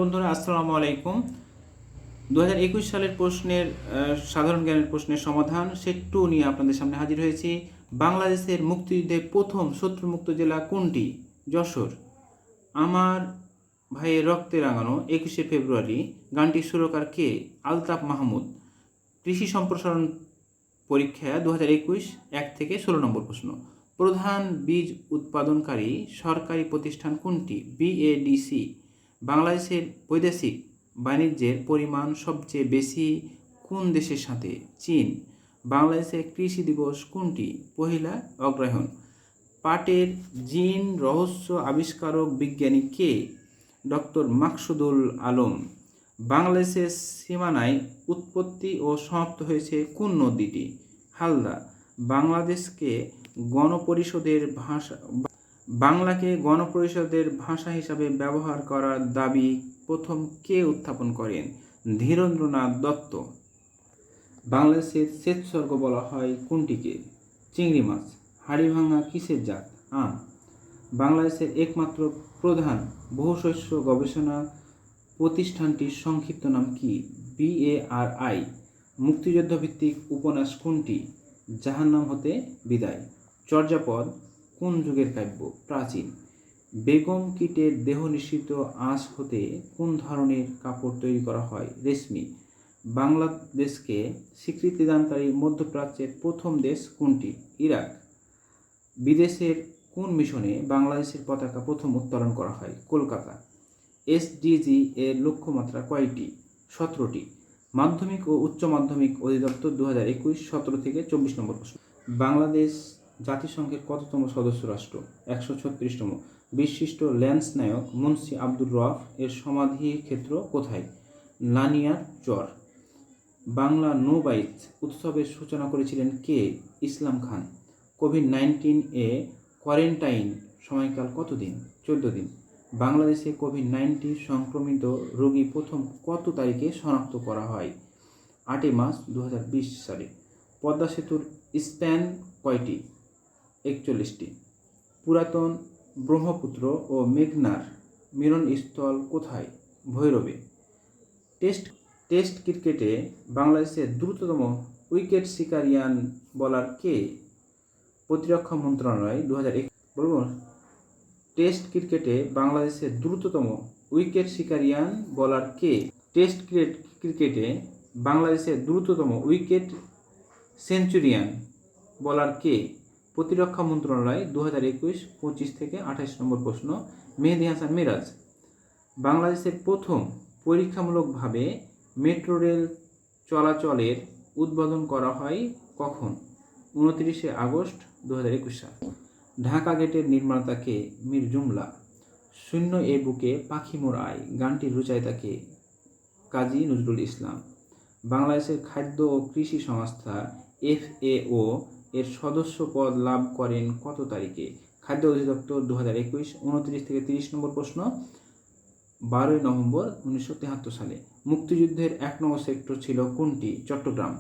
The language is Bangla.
বন্ধুরা, আসসালামু আলাইকুম। 2021 সালের প্রশ্নের সাধারণ জ্ঞানের প্রশ্নের সমাধান সেট 2 নিয়ে আপনাদের সামনে হাজির হয়েছি। বাংলাদেশের মুক্তিযুদ্ধে প্রথম শত্রুমুক্ত জেলা কোনটি? যশোর। আমার ভাইয়ের রক্তে রাঙানো 21শে ফেব্রুয়ারি গানটির সুরকার কে? আলতাফ মাহমুদ। কৃষি সম্প্রসারণ পরীক্ষা 2021 1 থেকে 16 নম্বর প্রশ্ন। প্রধান বীজ উৎপাদনকারী সরকারি প্রতিষ্ঠান কোনটি? বিএডিসি। বাংলাদেশের বৈদেশিক বাণিজ্যের পরিমাণ সবচেয়ে বেশি কোন দেশের সাথে? চীন। বাংলাদেশের কৃষি দিবস কোনটি? 1 অগ্রহায়ণ। পাটের জিন রহস্য আবিষ্কারক বিজ্ঞানী কে? ডক্টর মাকসুদুল আলম। বাংলাদেশের সীমানায় উৎপত্তি ও সমাপ্ত হয়েছে কোন নদীটি? হালদা। বাংলাকে গণপরিষদের ভাষা হিসাবে ব্যবহার করার দাবি প্রথম কে উত্থাপন করেন? ধীরেন্দ্রনাথ দত্ত। বাংলাদেশের শ্বেতস্বর্গ বলা হয় কোনটিকে? চিংড়ি মাছ। হাড়িভাঙা কিসের জাত? আম। বাংলাদেশের একমাত্র প্রধান বহুশস্য গবেষণা প্রতিষ্ঠানটির সংক্ষিপ্ত নাম কি? BARI। মুক্তিযুদ্ধ ভিত্তিক উপন্যাস কোনটি? জাহান্নাম হতে বিদায়। চর্যাপদ কোন যুগের কাব্য? প্রাচীন। বেগম কীটের দেহ নিঃসৃত আঁশ হতে কোন ধরনের কাপড় তৈরি করা হয়? রেশমি। বাংলাদেশকে স্বীকৃতিদানকারী মধ্যপ্রাচ্যের প্রথম দেশ কোনটি? ইরাক। বিদেশের কোন মিশনে বাংলাদেশের পতাকা প্রথম উত্তোলন করা হয়? কলকাতা। SDG এর লক্ষ্যমাত্রা কয়টি? 17টি। মাধ্যমিক ও উচ্চ মাধ্যমিক অধিদপ্তর 2021 17 থেকে 24 নম্বর প্রশ্ন। বাংলাদেশ জাতিসংঘের কততম সদস্য রাষ্ট্র? 136তম। বিশিষ্ট ল্যান্স নায়ক মুন্সি আব্দুর রফ এর সমাধি ক্ষেত্র কোথায়? লানিয়ার চর। বাংলা নৌবাহিনী উৎসবের সূচনা করেছিলেন কে? ইসলাম খান। কোভিড-19 এ কোয়ারেন্টাইন সময়কাল কতদিন? 14 দিন। বাংলাদেশে কোভিড-19 সংক্রমিত রোগী প্রথম কত তারিখে শনাক্ত করা হয়? 8 মার্চ 2020 সালে। পদ্মা সেতুর স্প্যান কয়টি? 41টি। পুরাতন ব্রহ্মপুত্র ও মেঘনার মিলনস্থল কোথায়? ভৈরবে। টেস্ট ক্রিকেটে বাংলাদেশের দ্রুততম উইকেট শিকারিয়ান বোলার কে? প্রতিরক্ষা মন্ত্রণালয় 2001 টেস্ট ক্রিকেটে বাংলাদেশের দ্রুততম উইকেট শিকারিয়ান বোলার কে? টেস্ট ক্রিকেটে বাংলাদেশের দ্রুততম উইকেট সেঞ্চুরিয়ান বোলার কে? প্রতিরক্ষা মন্ত্রণালয় 2021 25 থেকে 28 নম্বর প্রশ্ন। মেহেদী হাসান মিরাজ। বাংলাদেশের প্রথম পরীক্ষামূলকভাবে মেট্রো রেল চলাচলের উদ্বোধন করা হয় কখন? 29 আগস্ট 2021 সাল। ঢাকা গেটের নির্মাতা কে? মীর জুমলা। শূন্য এ বুকে পাখি মোর আয় গানটির রচয়িতা কে? কাজী নজরুল ইসলাম। বাংলাদেশের খাদ্য ও কৃষি সংস্থা FAO এর সদস্য পদ লাভ করেন কত তারিখে? খাদ্য অধিদপ্তর 2021 29 থেকে 30 নম্বর প্রশ্ন। 12 নভেম্বর 1973 সালে। মুক্তিযুদ্ধের 1 নম্বর সেক্টর ছিল কোনটি? চট্টগ্রাম।